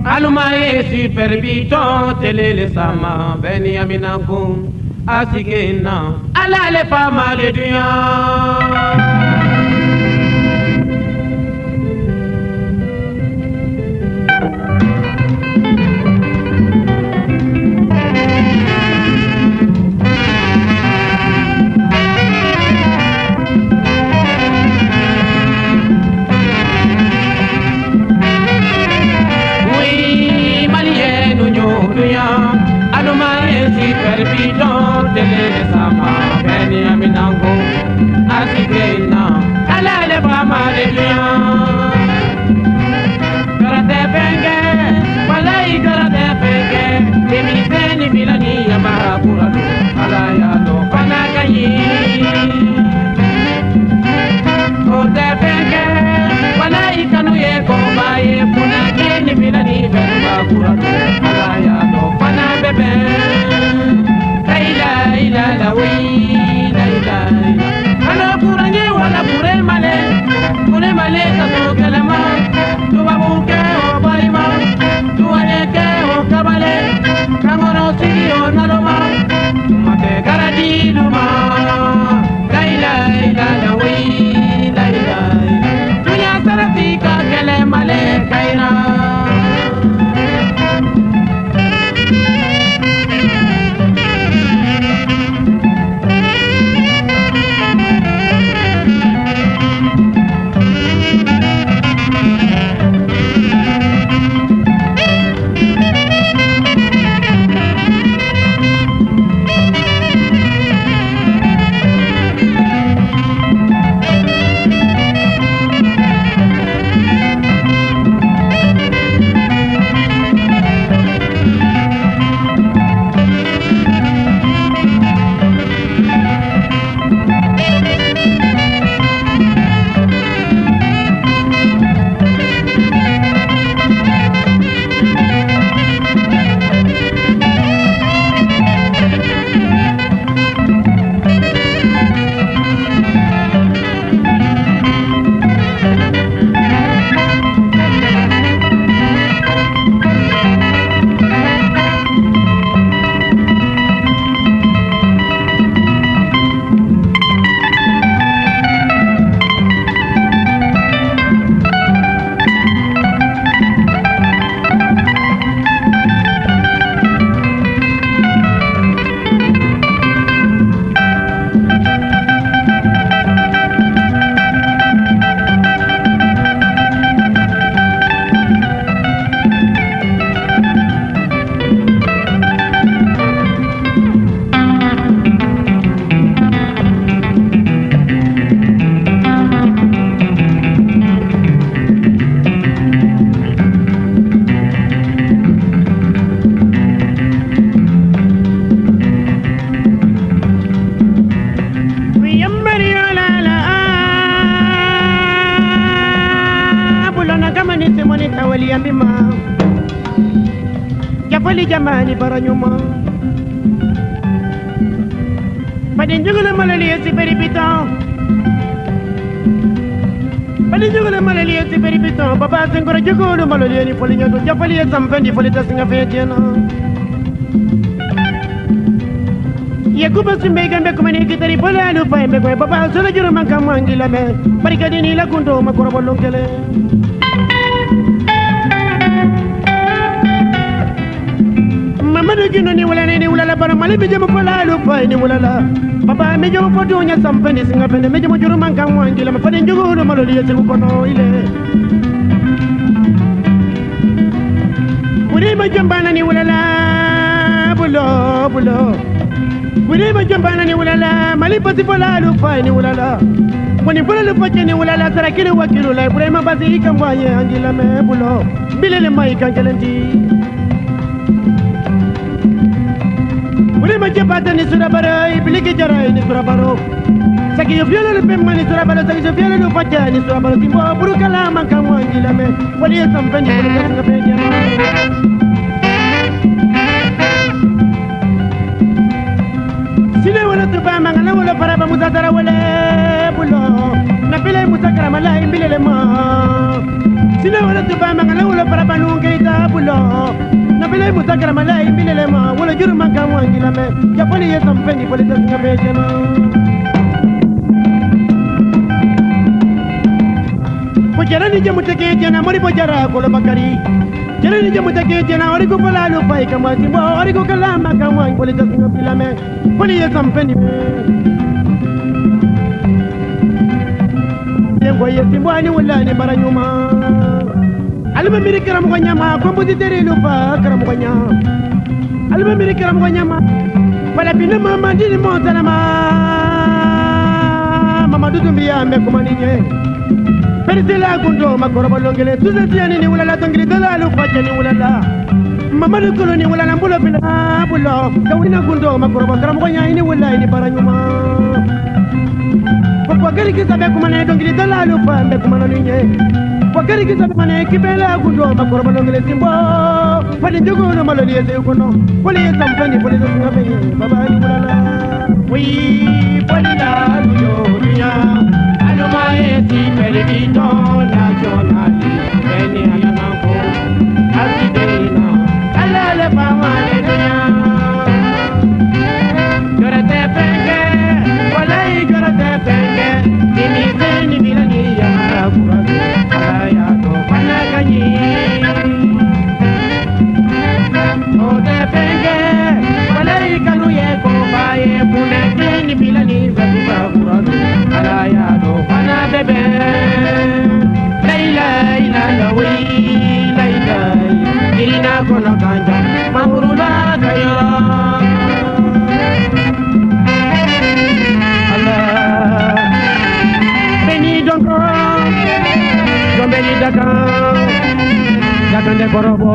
Alumaye Super Biton telele sama beni aminakum asikena alale pa male dunya. Super Biton telele sama beni aminakum asikena alale pa male dunya. Karate penge walai karate penge demi beni bilani yamara kuradu alaya do panagayi. Kote penge walai kanu ye kombaye punageni bilani berba kuradu alaya do panabebe. La oui, la. Alors pour aller wala pour le malé, ça toque la main. Tu vas bouquer au baima, tu vas aller au cabaret. Camono si on a l'oma, tu m'as garadi l'oma. La oui, la. Tu y as saratika que le malé caïra. Jamani para nyuma Padin juga le malalia Super Biton Padin juga le malalia Super Biton Papa sengkora juga le malalia ni polinya tu japali sampendi folita singa fetiana Ya kuba simbe gambe kumani kitari pola lu pai me papa solo juro mankamangila me parikadini la kundo makora bolongkele Mamadu gino ni wala bara mali be jama kola lu fay ni wala papa me jama foto nya sampeni singa pende me jama juru man kan wangila me fade njugo no malo liye ko no ile Wuri ma jambana ni wala bulo Wuri ma jambana ni wala mali pasi fola lu fay ni wala Woni fola lu fay ni wala sarakiri wakilu la Ibrahima basi kamwaye angila me bulo bilele mai kan kelenti Uri majabata ni surabaro, ibiliki jara ni surabaro. Saki yo viola le pemma ni surabaro, saki yo viola le faja ni surabaro. Timbo buru kala mankamu angila me, wali sampeni buru kala peja. Sine wala tuba mangala wala para ba muzatara wala bulo. Na pile muzakara mala imbile le ma. Sine wala tuba mangala wala para ba nungeita bulo. mutakara malai bilelema wala juru makamu angilame japani yetam pendi pole tasinga bejema ko jarani jamu take jana mari bojara ko bakari jarani jamu take jana wari ko pala lu pai kama timbo wari ko kalama kama pole tasinga bilame pole yetam pendi yengo yetimbo ani wala ni baranyuma alba miri karam ko nyama compositeur lu fa karam ko nyama alba miri karam ko nyama wala bina mama dini montana mama dudumbiya me ko maninye persila gundo makoro balongele tuze tiani ni wala la tongili dala lu fa jani wala la mama du koloni wala la mbulo bila bulo kawina gundo makoro karam ko nyama ni wala ni baranyuma ko gari ki sabe ko mané tongili dala lu fa me ko maninye wakari kita mane kibela gundo makoro balongele simbo fadi jogo no maloli ese kono wala yesampani pole do ngabe baba ni wala wi pole da yo dunya alo mae ti peribito national eni anako asidena alale pamane dunya gorate penge wala gorate penge ni teni bilani ya kuradu ya to panagani o de penge wala ikanu ye ko bae puneke ni bilani za kuradu ala ya to panabebe laila ila lawi laila irina kono kanja mamurula kayara Allah beni donko Jombeni Dakar de Korobo